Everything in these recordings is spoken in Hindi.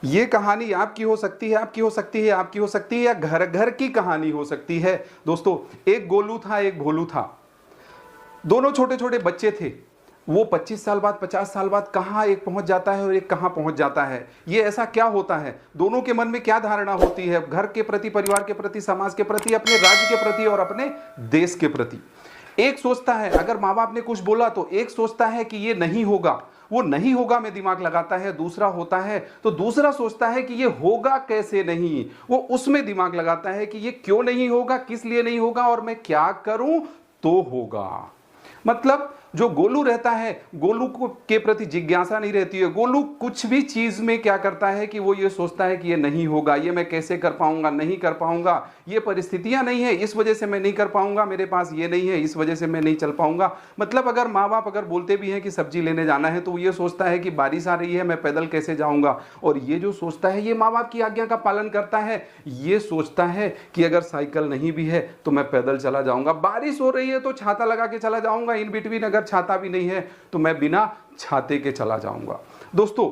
ये कहानी आपकी हो सकती है, आपकी हो सकती है, आपकी हो सकती है, या घर घर की कहानी हो सकती है। दोस्तों, एक गोलू था, एक भोलू था। दोनों छोटे छोटे बच्चे थे। वो 25 साल बाद, 50 साल बाद कहां एक पहुंच जाता है और एक कहां पहुंच जाता है। ये ऐसा क्या होता है, दोनों के मन में क्या धारणा होती है घर के प्रति, परिवार के प्रति, समाज के प्रति, अपने राज्य के प्रति और अपने देश के प्रति। एक सोचता है, अगर माँ बाप ने कुछ बोला तो एक सोचता है कि ये नहीं होगा, वो नहीं होगा में दिमाग लगाता है। दूसरा होता है तो दूसरा सोचता है कि ये होगा कैसे नहीं, वो उसमें दिमाग लगाता है कि ये क्यों नहीं होगा, किस लिए नहीं होगा और मैं क्या करूं तो होगा। मतलब जो गोलू रहता है, गोलू को के प्रति जिज्ञासा नहीं रहती है। गोलू कुछ भी चीज में क्या करता है कि वो ये सोचता है कि ये नहीं होगा, ये मैं कैसे कर पाऊंगा, नहीं कर पाऊंगा, ये परिस्थितियां नहीं है इस वजह से मैं नहीं कर पाऊंगा, मेरे पास ये नहीं है इस वजह से मैं नहीं चल पाऊंगा। मतलब अगर माँ बाप अगर बोलते भी हैं कि सब्जी लेने जाना है तो वो ये सोचता है कि बारिश आ रही है, मैं पैदल कैसे जाऊंगा। और ये जो सोचता है ये माँ बाप की आज्ञा का पालन करता है। ये सोचता है कि अगर साइकिल नहीं भी है तो मैं पैदल चला जाऊंगा, बारिश हो रही है तो छाता लगा के चला जाऊंगा, इन बिटवीन अगर छाता भी नहीं है तो मैं बिना छाते के चला जाऊंगा। दोस्तों,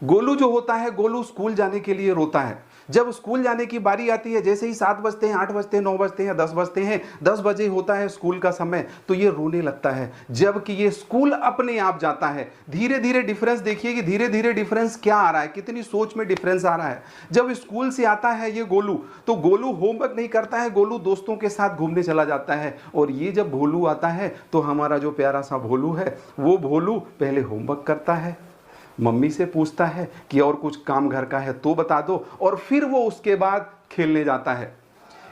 गोलू जो होता है, गोलू स्कूल जाने के लिए रोता है। जब स्कूल जाने की बारी आती है, जैसे ही 7 बजते हैं, 8 बजते हैं, 9 बजते हैं, 10 बजते हैं, 10 बजे होता है स्कूल का समय, तो ये रोने लगता है। जबकि ये स्कूल अपने आप जाता है। धीरे धीरे डिफरेंस देखिए कि धीरे धीरे डिफरेंस क्या आ रहा है, कितनी सोच में डिफरेंस आ रहा है। जब स्कूल से आता है ये गोलू, तो गोलू होमवर्क नहीं करता है, गोलू दोस्तों के साथ घूमने चला जाता है। और ये जब भोलू आता है तो हमारा जो प्यारा सा भोलू है, वो भोलू पहले होमवर्क करता है, मम्मी से पूछता है कि और कुछ काम घर का है तो बता दो, और फिर वो उसके बाद खेलने जाता है।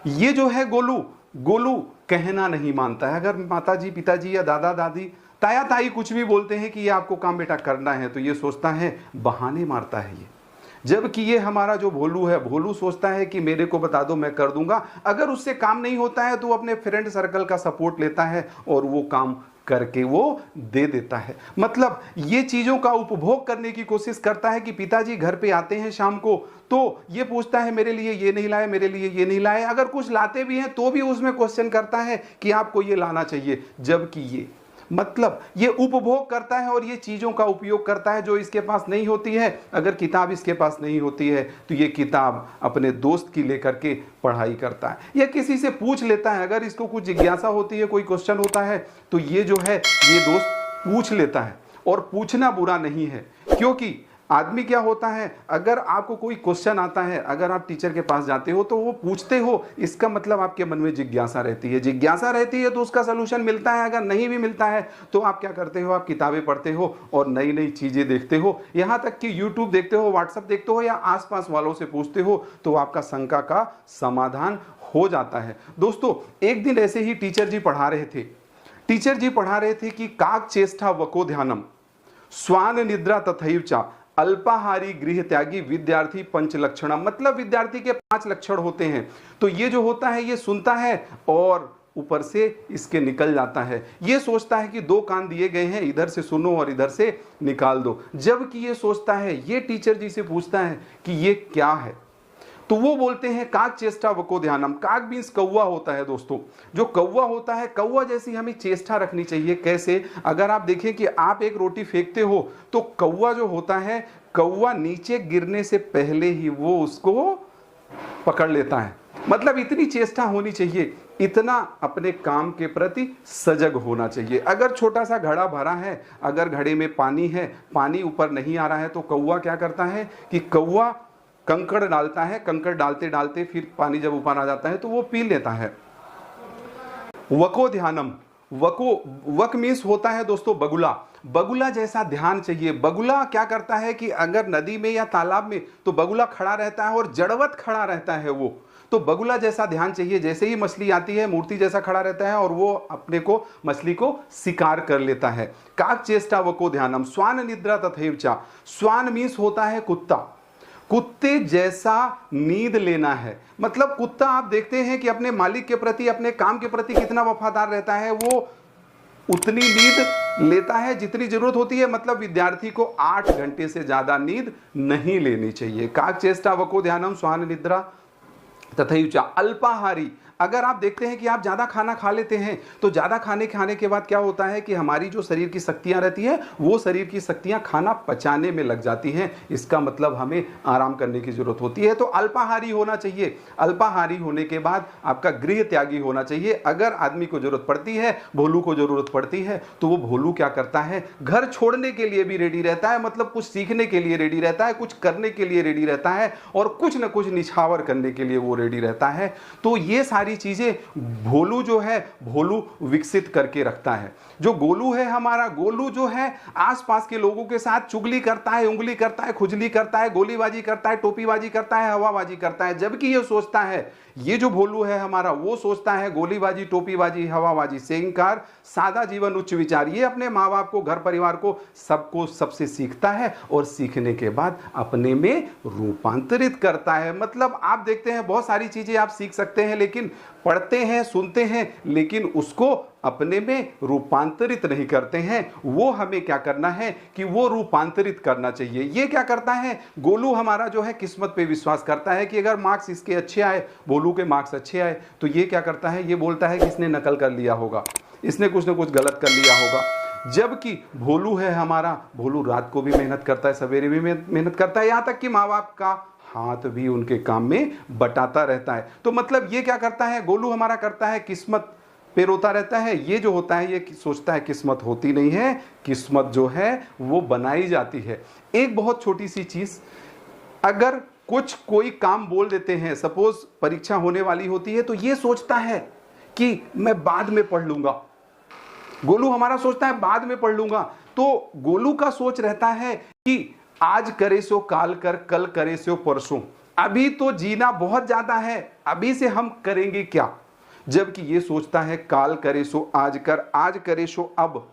ये जो है गोलू, गोलू कहना नहीं मानता है। अगर माताजी, पिताजी या दादा दादी, ताया ताई कुछ भी बोलते हैं कि ये आपको काम बेटा करना है, तो ये सोचता है, बहाने मारता है ये। जबकि ये हमारा जो भोलू है, भोलू सोचता है कि मेरे को बता दो मैं कर दूंगा। अगर उससे काम नहीं होता है तो वो अपने फ्रेंड सर्कल का सपोर्ट लेता है और वो काम करके वो दे देता है। मतलब ये चीजों का उपभोग करने की कोशिश करता है कि पिताजी घर पे आते हैं शाम को तो ये पूछता है मेरे लिए ये नहीं लाए, मेरे लिए ये नहीं लाए। अगर कुछ लाते भी हैं तो भी उसमें क्वेश्चन करता है कि आपको ये लाना चाहिए। जबकि ये मतलब ये उपभोग करता है और ये चीजों का उपयोग करता है जो इसके पास नहीं होती है। अगर किताब इसके पास नहीं होती है तो ये किताब अपने दोस्त की लेकर के पढ़ाई करता है या किसी से पूछ लेता है। अगर इसको कुछ जिज्ञासा होती है, कोई क्वेश्चन होता है, तो ये जो है ये दोस्त पूछ लेता है। और पूछना बुरा नहीं है, क्योंकि आदमी क्या होता है, अगर आपको कोई क्वेश्चन आता है, अगर आप टीचर के पास जाते हो तो वो पूछते हो, इसका मतलब आपके मन में जिज्ञासा रहती है। जिज्ञासा रहती है तो उसका सलूशन मिलता है। अगर नहीं भी मिलता है तो आप क्या करते हो, आप किताबें पढ़ते हो और नई नई चीजें देखते हो, यहाँ तक कि यूट्यूब देखते हो, व्हाट्सएप देखते हो या आसपास वालों से पूछते हो, तो आपका शंका का समाधान हो जाता है। दोस्तों, एक दिन ऐसे ही टीचर जी पढ़ा रहे थे। टीचर जी पढ़ा रहे थे कि काक चेष्टा वको ध्यानम, स्वान निद्रा तथैव च, अल्पाहारी गृह त्यागी विद्यार्थी पंच लक्षणम। मतलब विद्यार्थी के 5 लक्षण होते हैं। तो ये जो होता है ये सुनता है और ऊपर से इसके निकल जाता है। ये सोचता है कि 2 कान दिए गए हैं, इधर से सुनो और इधर से निकाल दो। जबकि ये सोचता है, ये टीचर जी से पूछता है कि ये क्या है, तो वो बोलते हैं काक चेष्टा वको ध्यानम। काक मीन्स कौवा होता है। दोस्तों, जो कौवा होता है, कौवा जैसी हमें चेष्टा रखनी चाहिए। कैसे? अगर आप देखें कि आप एक रोटी फेंकते हो तो कौवा जो होता है, कौवा नीचे गिरने से पहले ही वो उसको पकड़ लेता है। मतलब इतनी चेष्टा होनी चाहिए, इतना अपने काम के प्रति सजग होना चाहिए। अगर छोटा सा घड़ा भरा है, अगर घड़े में पानी है, पानी ऊपर नहीं आ रहा है, तो कौवा क्या करता है कि कौवा कंकड़ डालता है, कंकड़ डालते डालते फिर पानी जब ऊपर आ जाता है तो वो पी लेता है। वको ध्यानम, वको, वक मीन्स होता है दोस्तों बगुला। बगुला जैसा ध्यान चाहिए। बगुला क्या करता है कि अगर नदी में या तालाब में, तो बगुला खड़ा रहता है और जड़वत खड़ा रहता है वो। तो बगुला जैसा ध्यान चाहिए। जैसे ही मछली आती है, मूर्ति जैसा खड़ा रहता है और वो अपने को, मछली को शिकार कर लेता है। काक चेष्टा वको ध्यानम, स्वान निद्रा तथैव च। स्वान मीन्स होता है कुत्ता। कुत्ते जैसा नींद लेना है। मतलब कुत्ता आप देखते हैं कि अपने मालिक के प्रति, अपने काम के प्रति कितना वफादार रहता है। वो उतनी नींद लेता है जितनी जरूरत होती है। मतलब विद्यार्थी को 8 घंटे से ज्यादा नींद नहीं लेनी चाहिए। काक चेष्टा वको ध्यानम, स्वान निद्रा तथैव च। अल्पाहारी, अगर आप देखते हैं कि आप ज़्यादा खाना खा लेते हैं तो ज़्यादा खाने के बाद क्या होता है कि हमारी जो शरीर की शक्तियाँ रहती हैं वो शरीर की शक्तियाँ खाना पचाने में लग जाती हैं। इसका मतलब हमें आराम करने की ज़रूरत होती है। तो अल्पाहारी होना चाहिए। अल्पाहारी होने के बाद आपका गृह त्यागी होना चाहिए। अगर आदमी को ज़रूरत पड़ती है, भोलू को ज़रूरत पड़ती है, तो वो भोलू क्या करता है, घर छोड़ने के लिए भी रेडी रहता है, मतलब कुछ सीखने के लिए रेडी रहता है, कुछ करने के लिए रेडी रहता है और कुछ न कुछ निछावर करने के लिए वो रेडी रहता है। तो ये सारी चीजें भोलू जो है, भोलू विकसित करके रखता है। जो गोलू है हमारा, गोलू जो है आसपास के लोगों के साथ चुगली करता है, उंगली करता है, खुजली करता है, गोलीबाजी करता है, टोपीबाजी करता है, हवाबाजी करता है। जबकि ये सोचता है, ये जो भोलू है हमारा, वो सोचता है गोलीबाजी, टोपीबाजी, हवाबाजी से इंकार, सादा जीवन उच्च विचार। ये अपने माँ बाप को, घर परिवार को, सबको सबसे सीखता है और सीखने के बाद अपने में रूपांतरित करता है। मतलब आप देखते हैं बहुत सारी चीजें आप सीख सकते हैं, लेकिन पढ़ते हैं, सुनते हैं, लेकिन उसको अपने में रूपांतरित नहीं करते हैं। वो हमें क्या करना है कि वो रूपांतरित करना चाहिए। ये क्या करता है, गोलू हमारा जो है किस्मत पे विश्वास करता है कि अगर मार्क्स इसके अच्छे आए, भोलू के मार्क्स अच्छे आए, तो ये क्या करता है, ये बोलता है कि इसने नकल कर लिया होगा, इसने कुछ ना कुछ गलत कर लिया होगा। जबकि भोलू है हमारा, भोलू रात को भी मेहनत करता है, सवेरे भी मेहनत करता है, यहाँ तक कि माँ बाप का हाथ भी उनके काम में बटाता रहता है। तो मतलब ये क्या करता है, गोलू हमारा करता है किस्मत पे रोता रहता है। ये जो होता है ये सोचता है किस्मत होती नहीं है, किस्मत जो है वो बनाई जाती है। एक बहुत छोटी सी चीज, अगर कुछ कोई काम बोल देते हैं, सपोज परीक्षा होने वाली होती है, तो ये सोचता है कि मैं बाद में पढ़ लूंगा। गोलू हमारा सोचता है बाद में पढ़ लूंगा। तो गोलू का सोच रहता है कि आज करे सो काल कर, कल करे सो परसों। अभी तो जीना बहुत ज्यादा है, अभी से हम करेंगे क्या। जबकि ये सोचता है काल करे सो आज कर, आज करे सो अब,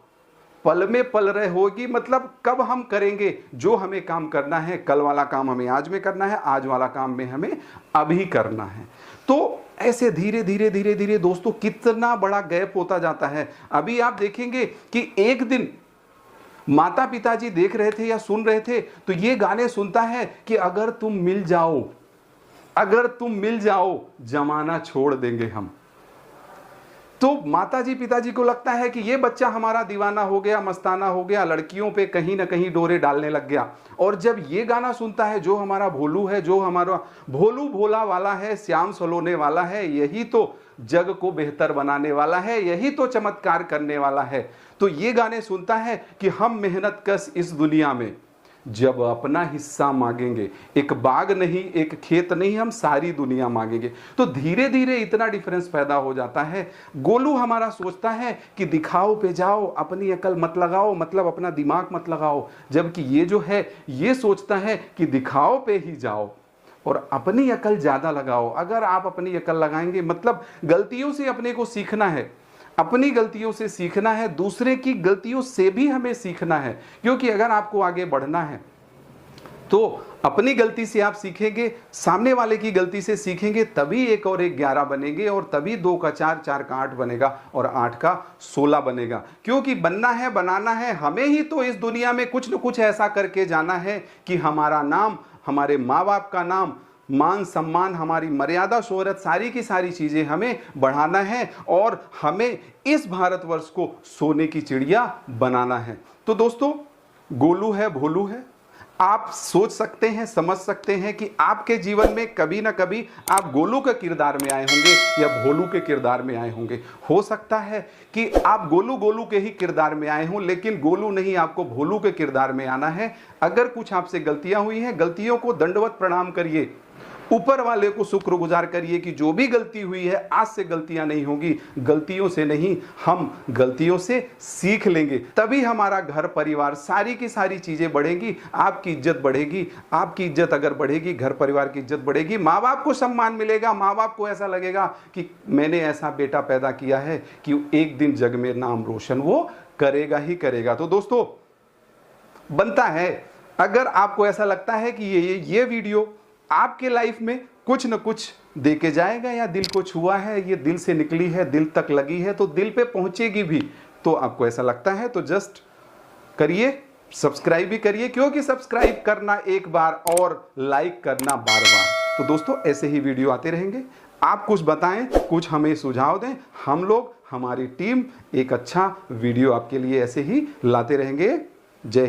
पल में पल रहे होगी, मतलब कब हम करेंगे जो हमें काम करना है। कल वाला काम हमें आज में करना है, आज वाला काम में हमें अभी करना है। तो ऐसे धीरे धीरे धीरे धीरे दोस्तों कितना बड़ा गैप होता जाता है। अभी आप देखेंगे कि एक दिन माता पिताजी देख रहे थे या सुन रहे थे, तो ये गाने सुनता है कि अगर तुम मिल जाओ, अगर तुम मिल जाओ, जमाना छोड़ देंगे हम। तो माताजी पिताजी को लगता है कि ये बच्चा हमारा दीवाना हो गया, मस्ताना हो गया, लड़कियों पे कहीं ना कहीं डोरे डालने लग गया। और जब ये गाना सुनता है, जो हमारा भोलू है, जो हमारा भोलू भोला वाला है, श्याम सलोने वाला है, यही तो जग को बेहतर बनाने वाला है, यही तो चमत्कार करने वाला है। तो ये गाने सुनता है कि हम मेहनत कश इस दुनिया में जब अपना हिस्सा मांगेंगे, एक बाग नहीं, एक खेत नहीं, हम सारी दुनिया मांगेंगे। तो धीरे धीरे इतना डिफरेंस पैदा हो जाता है। गोलू हमारा सोचता है कि दिखाओ पे जाओ, अपनी अकल मत लगाओ, मतलब अपना दिमाग मत लगाओ। जबकि ये जो है ये सोचता है कि दिखाओ पे ही जाओ और अपनी अकल ज्यादा लगाओ। अगर आप अपनी अकल लगाएंगे, मतलब गलतियों से अपने को सीखना है, अपनी गलतियों से सीखना है, दूसरे की गलतियों से भी हमें सीखना है। क्योंकि अगर आपको आगे बढ़ना है तो अपनी गलती से आप सीखेंगे, सामने वाले की गलती से सीखेंगे, तभी 1 और 1 11 बनेंगे, और तभी 2 का 4, 4 का 8 बनेगा, और 8 का 16 बनेगा। क्योंकि बनना है, बनाना है हमें ही तो इस दुनिया में कुछ न कुछ ऐसा करके जाना है कि हमारा नाम, हमारे माँ बाप का नाम, मान सम्मान, हमारी मर्यादा, शोहरत, सारी की सारी चीजें हमें बढ़ाना है और हमें इस भारतवर्ष को सोने की चिड़िया बनाना है। तो दोस्तों, गोलू है, भोलू है, आप सोच सकते हैं, समझ सकते हैं कि आपके जीवन में कभी ना कभी आप गोलू के किरदार में आए होंगे या भोलू के किरदार में आए होंगे। हो सकता है कि आप गोलू के ही किरदार में आए हों, लेकिन गोलू नहीं, आपको भोलू के किरदार में आना है। अगर कुछ आपसे गलतियां हुई हैं, गलतियों को दंडवत प्रणाम करिए, ऊपर वाले को शुक्रगुजार करिए कि जो भी गलती हुई है आज से गलतियां नहीं होंगी। गलतियों से नहीं, हम गलतियों से सीख लेंगे, तभी हमारा घर परिवार, सारी की सारी चीजें बढ़ेंगी, आपकी इज्जत बढ़ेगी। आपकी इज्जत अगर बढ़ेगी, घर परिवार की इज्जत बढ़ेगी, माँ बाप को सम्मान मिलेगा, माँ बाप को ऐसा लगेगा कि मैंने ऐसा बेटा पैदा किया है कि एक दिन जग में नाम रोशन वो करेगा ही करेगा। तो दोस्तों, बनता है, अगर आपको ऐसा लगता है कि ये वीडियो आपके लाइफ में कुछ न कुछ दे के जाएगा या दिल को छुआ है, ये दिल से निकली है, दिल तक लगी है, तो दिल पे पहुंचेगी भी, तो आपको ऐसा लगता है तो जस्ट करिए, सब्सक्राइब भी करिए, क्योंकि सब्सक्राइब करना एक बार और लाइक करना बार बार। तो दोस्तों, ऐसे ही वीडियो आते रहेंगे। आप कुछ बताएं, कुछ हमें सुझाव दें, हम लोग, हमारी टीम एक अच्छा वीडियो आपके लिए ऐसे ही लाते रहेंगे। जय हिंद।